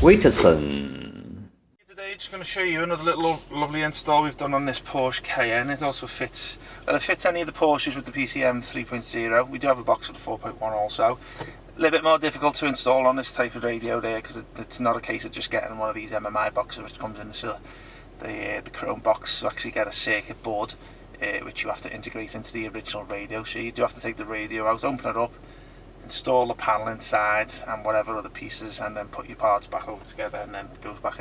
WITSON. Today just going to show you another little lovely install we've done on this Porsche Cayenne. It also fits, well, it fits any of the Porsches with the PCM 3.0. We do have a box with the 4.1 also. A little bit more difficult to install on this type of radio there because it's not a case of just getting one of these MMI boxes which comes in the chrome box. To actually get a circuit board which you have to integrate into the original radio. So you do have to take the radio out, open it up, install the panel inside and whatever other pieces, and then put your parts back over together, and then it goes back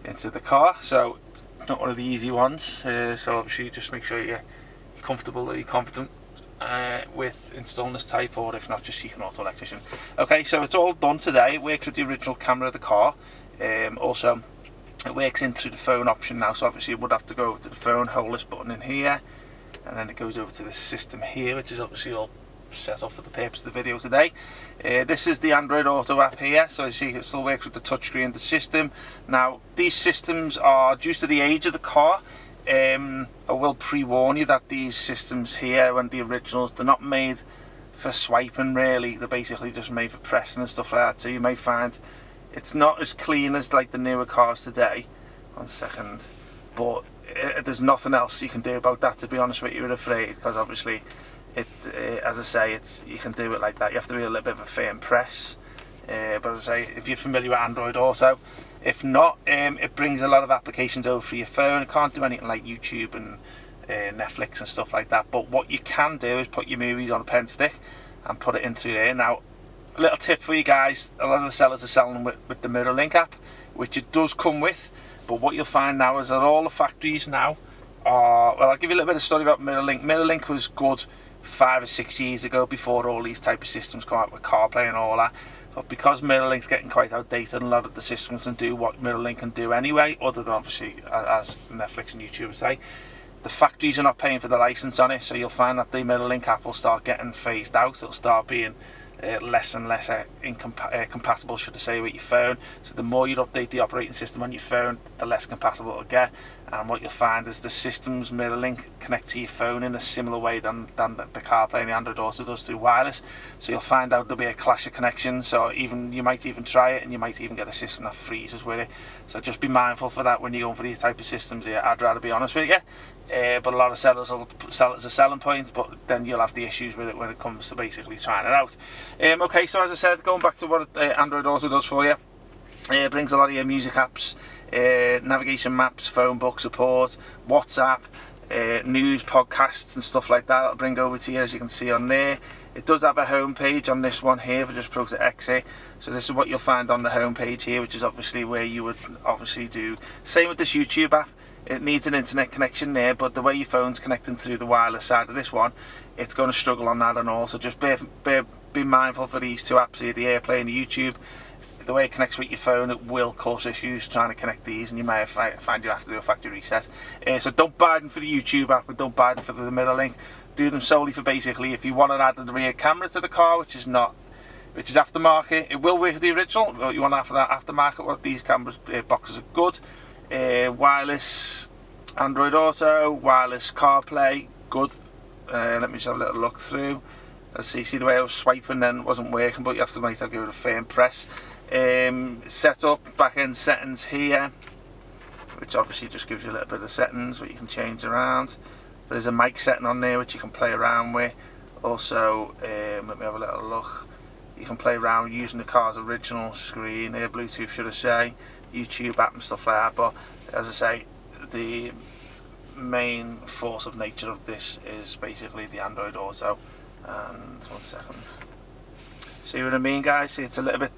into the car. So it's not one of the easy ones. So obviously just make sure you're comfortable, or you're confident with installing this type, or if not, just seek an auto electrician. Okay, so it's all done today. It works with the original camera of the car. Also it works in through the phone option now, so obviously you would have to go over to the phone, hold this button in here, and then it goes over to the system here, which is obviously all set up for the purpose of the video today. This is the Android Auto app here, so you see it still works with the touchscreen, the system. Now these systems are, due to the age of the car, I will pre-warn you that these systems here, and the originals, they're not made for swiping really. They're basically just made for pressing and stuff like that, so you may find it's not as clean as like the newer cars today. One second. But there's nothing else you can do about that, to be honest with you, I'm afraid, because obviously as I say, you can do it like that. You have to be a little bit of a firm press. But as I say, if you're familiar with Android Auto, if not, it brings a lot of applications over for your phone. It can't do anything like YouTube and Netflix and stuff like that. But what you can do is put your movies on a pen stick and put it in through there. Now, a little tip for you guys: a lot of the sellers are selling with the MirrorLink app, which it does come with. But what you'll find now is that all the factories now are, well, I'll give you a little bit of story about MirrorLink. MirrorLink was good 5 or 6 years ago, before all these type of systems come out with CarPlay and all that. But because MirrorLink's getting quite outdated, and a lot of the systems can do what MirrorLink can do anyway, other than obviously, as Netflix and YouTube say, the factories are not paying for the license on it. So you'll find that the MirrorLink app will start getting phased out. It'll start being less and less compatible, should I say, with your phone. So the more you update the operating system on your phone, the less compatible it'll get. And what you'll find is the systems MirrorLink connect to your phone in a similar way than the CarPlay and the Android Auto does through wireless. So you'll find out there'll be a clash of connections. So you might even try it, and you might even get a system that freezes with it. So just be mindful for that when you're going for these type of systems here. I'd rather be honest with you. But a lot of sellers will sell it as a selling point, but then you'll have the issues with it when it comes to basically trying it out. Okay, so as I said, going back to what Android Auto does for you, it brings a lot of your music apps, navigation maps, phone book support, WhatsApp, news, podcasts and stuff like that. It'll bring over to you, as you can see on there. It does have a home page on this one here for just Pro to exit. So this is what you'll find on the home page here, which is obviously where you would obviously do. Same with this YouTube app. It needs an internet connection there, but the way your phone's connecting through the wireless side of this one, it's going to struggle on that and all. So just be mindful for these two apps here, the AirPlay and the YouTube. The way it connects with your phone, it will cause issues trying to connect these, and you may find you have to do a factory reset. So don't buy them for the YouTube app, and don't buy them for the MirrorLink. Do them solely for basically if you want to add the rear camera to the car, which is aftermarket. It will work with the original, but you want to have that aftermarket. What these cameras boxes are good. Wireless Android Auto, wireless CarPlay, good. Let me just have a little look through. Let's see the way I was swiping then, it wasn't working, but you have to give it a firm press. Set up back end settings here, which obviously just gives you a little bit of settings what you can change around. There's a mic setting on there which you can play around with. Also, let me have a little look. You can play around using the car's original screen here, Bluetooth should I say, YouTube app and stuff like that. But as I say, the main force of nature of this is basically the Android Auto. And 1 second. See what I mean, guys? See, it's a little bit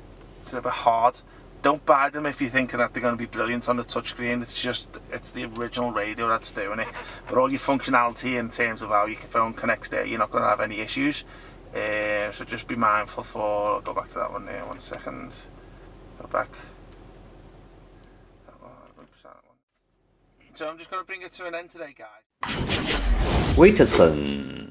hard. Don't buy them if you're thinking that they're going to be brilliant on the touchscreen. It's the original radio that's doing it. But all your functionality in terms of how your phone connects there, you're not going to have any issues. So just be mindful for. I'll go back to that one there. 1 second. Go back. So I'm just going to bring it to an end today, guys. WITSON.